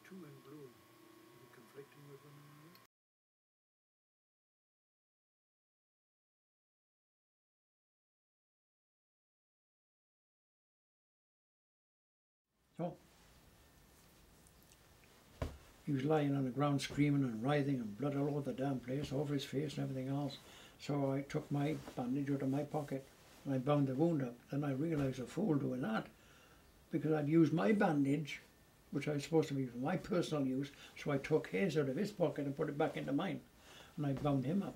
two in blue, are they conflicting with one another? So he was lying on the ground screaming and writhing and blood all over the damn place, over his face and everything else. So I took my bandage out of my pocket and I bound the wound up. Then I realised a fool doing that, because I'd used my bandage, which I was supposed to be for my personal use, so I took his out of his pocket and put it back into mine, and I bound him up.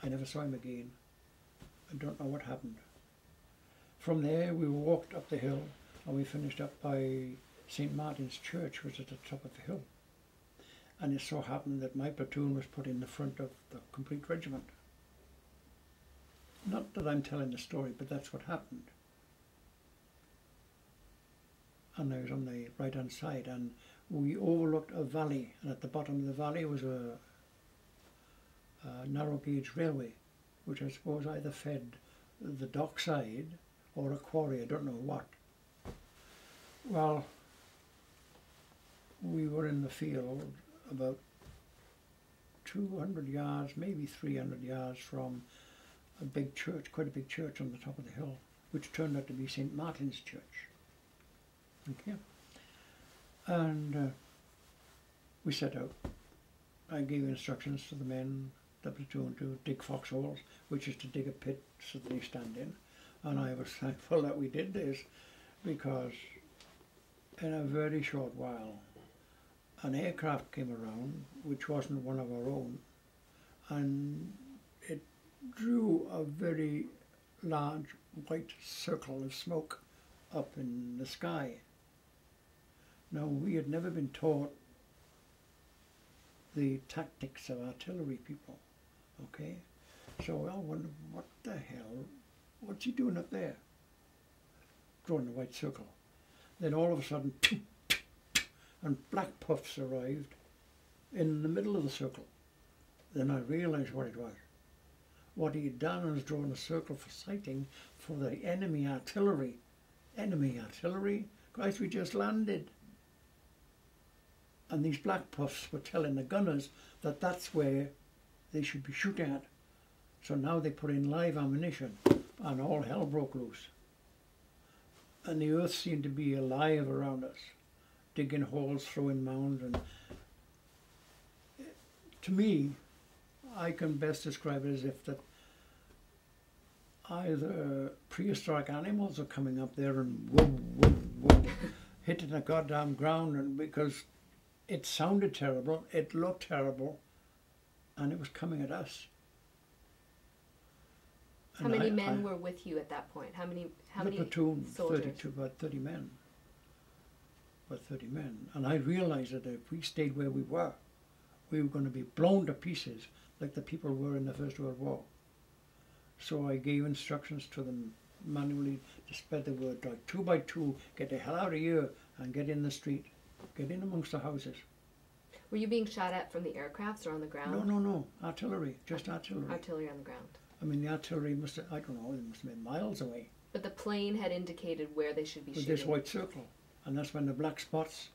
I never saw him again. I don't know what happened. From there we walked up the hill and we finished up by St. Martin's Church, which was at the top of the hill. And it so happened that my platoon was put in the front of the complete regiment. Not that I'm telling the story, but that's what happened. And I was on the right hand side, and we overlooked a valley, and at the bottom of the valley was a narrow gauge railway, which I suppose either fed the dockside or a quarry, I don't know what. Well, we were in the field about 200 yards, maybe 300 yards from a big church, quite a big church on the top of the hill, which turned out to be St. Martin's Church. Okay. And we set out. I gave instructions to the men, the platoon, to dig foxholes, which is to dig a pit so that they stand in. And I was thankful that we did this, because in a very short while an aircraft came around, which wasn't one of our own, and it drew a very large white circle of smoke up in the sky. Now, we had never been taught the tactics of artillery people, okay? So I wondered, what the hell, what's he doing up there? Drawing a white circle. Then all of a sudden, and black puffs arrived in the middle of the circle. Then I realised what it was. What he had done was drawn a circle for sighting for the enemy artillery. Enemy artillery? Christ, we just landed. And these black puffs were telling the gunners that that's where they should be shooting at. So now they put in live ammunition, and all hell broke loose. And the earth seemed to be alive around us, digging holes, throwing mounds, and to me, I can best describe it as if that either prehistoric animals are coming up there and whoom, whoom, whoom, hitting the goddamn ground, and because it sounded terrible, it looked terrible, and it was coming at us. How many men were with you at that point? How many platoon, soldiers? 32, about 30 men. About 30 men. And I realized that if we stayed where we were going to be blown to pieces like the people were in the First World War. So I gave instructions to them manually to spread the word, like 2 by 2, get the hell out of here and get in the street. Get in amongst the houses. Were you being shot at from the aircrafts or on the ground? No. Artillery. Just artillery. Artillery on the ground. I mean, the artillery must have, I don't know, it must have been miles away. But the plane had indicated where they should be With shooting. this white circle. And that's when the black spots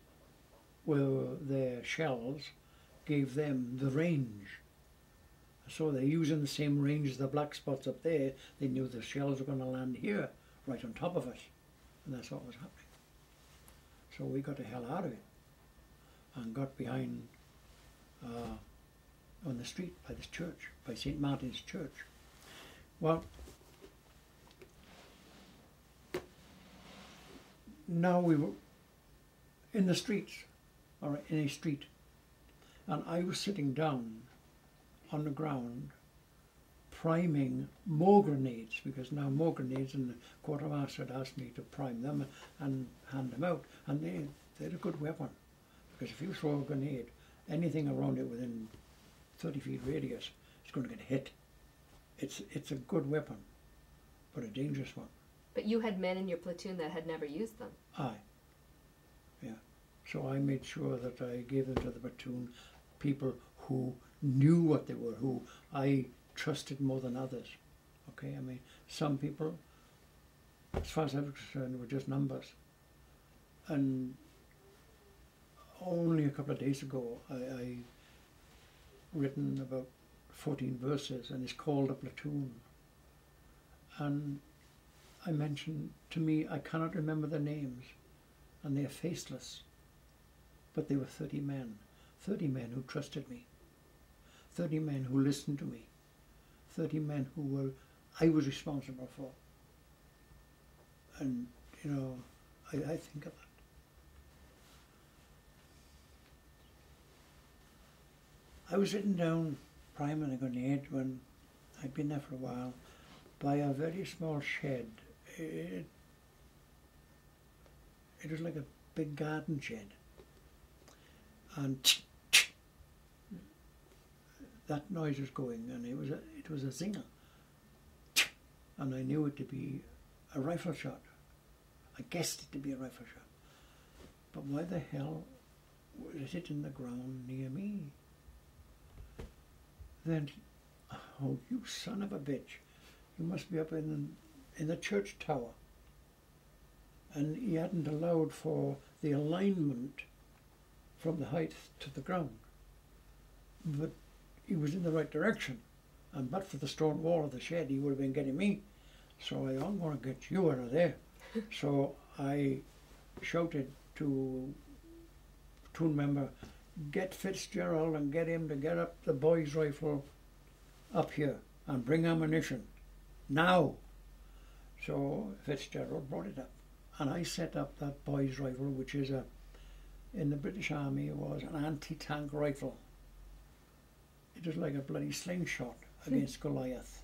were their shells gave them the range. So they're using the same range as the black spots up there. They knew the shells were going to land here, right on top of us. And that's what was happening. So we got the hell out of it and got behind on the street by this church, by St. Martin's Church. Well, now we were in the streets, or in a street, and I was sitting down on the ground priming more grenades, because now more grenades, and the quartermaster had asked me to prime them and hand them out, and they're a good weapon, because if you throw a grenade, anything around it within 30 feet radius is going to get hit. It's a good weapon, but a dangerous one. But you had men in your platoon that had never used them. Aye. Yeah. So I made sure that I gave them to the platoon people who knew what they were, who I trusted more than others. Okay, I mean, some people, as far as I was concerned, were just numbers. And only a couple of days ago, I written about 14 verses, and it's called A Platoon. And I mentioned, to me, I cannot remember their names, and they are faceless, but they were 30 men who trusted me, 30 men who listened to me, 30 men who I was responsible for. And, you know, I think of that. I was sitting down priming a grenade when I'd been there for a while by a very small shed. It was like a big garden shed. And that noise was going, and it was a zinger. And I knew it to be a rifle shot. I guessed it to be a rifle shot. But why the hell was it hitting the ground near me? Then, oh, you son of a bitch, you must be up in the church tower. And he hadn't allowed for the alignment from the height to the ground. But he was in the right direction. And but for the stone wall of the shed, he would have been getting me. So I'm going to get you out of there. So I shouted to platoon member, get Fitzgerald and get him to get up the boy's rifle up here and bring ammunition now. So Fitzgerald brought it up, and I set up that boy's rifle, which is in the British Army it was an anti-tank rifle. It was like a bloody slingshot against Goliath.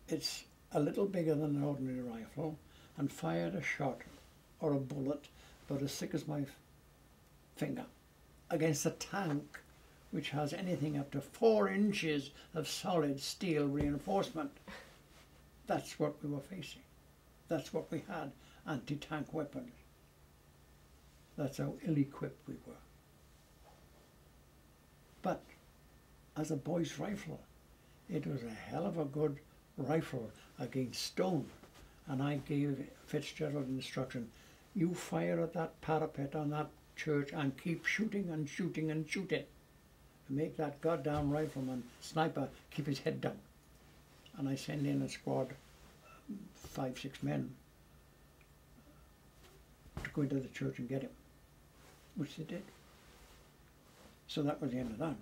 It's a little bigger than an ordinary rifle and fired a shot or a bullet about as thick as my finger against a tank which has anything up to 4 inches of solid steel reinforcement. That's what we were facing. That's what we had, anti-tank weapons. That's how ill-equipped we were. But as a boy's rifle, it was a hell of a good rifle against stone. And I gave Fitzgerald instruction, you fire at that parapet on that church and keep shooting and shooting and shooting. And make that goddamn rifleman, sniper, keep his head down. And I send in a squad, 5, 6 men, to go into the church and get him, which they did. So that was the end of that.